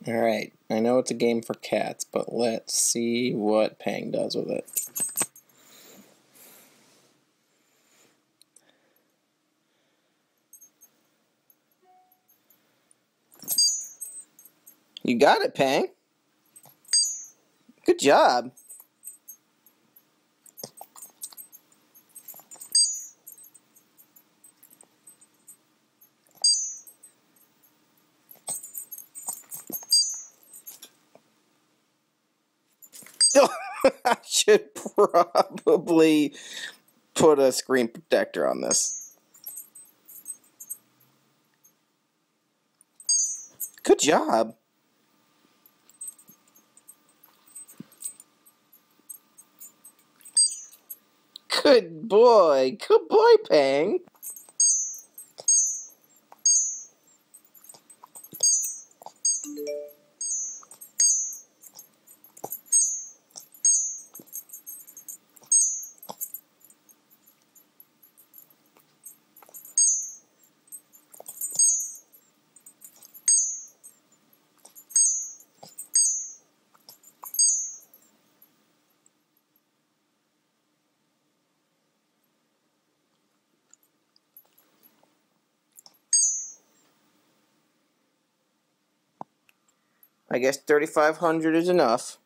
Alright, I know it's a game for cats, but let's see what Pang does with it. You got it, Pang. Good job. I should probably put a screen protector on this. Good job. Good boy. Good boy, Pang. I guess 3,500 is enough.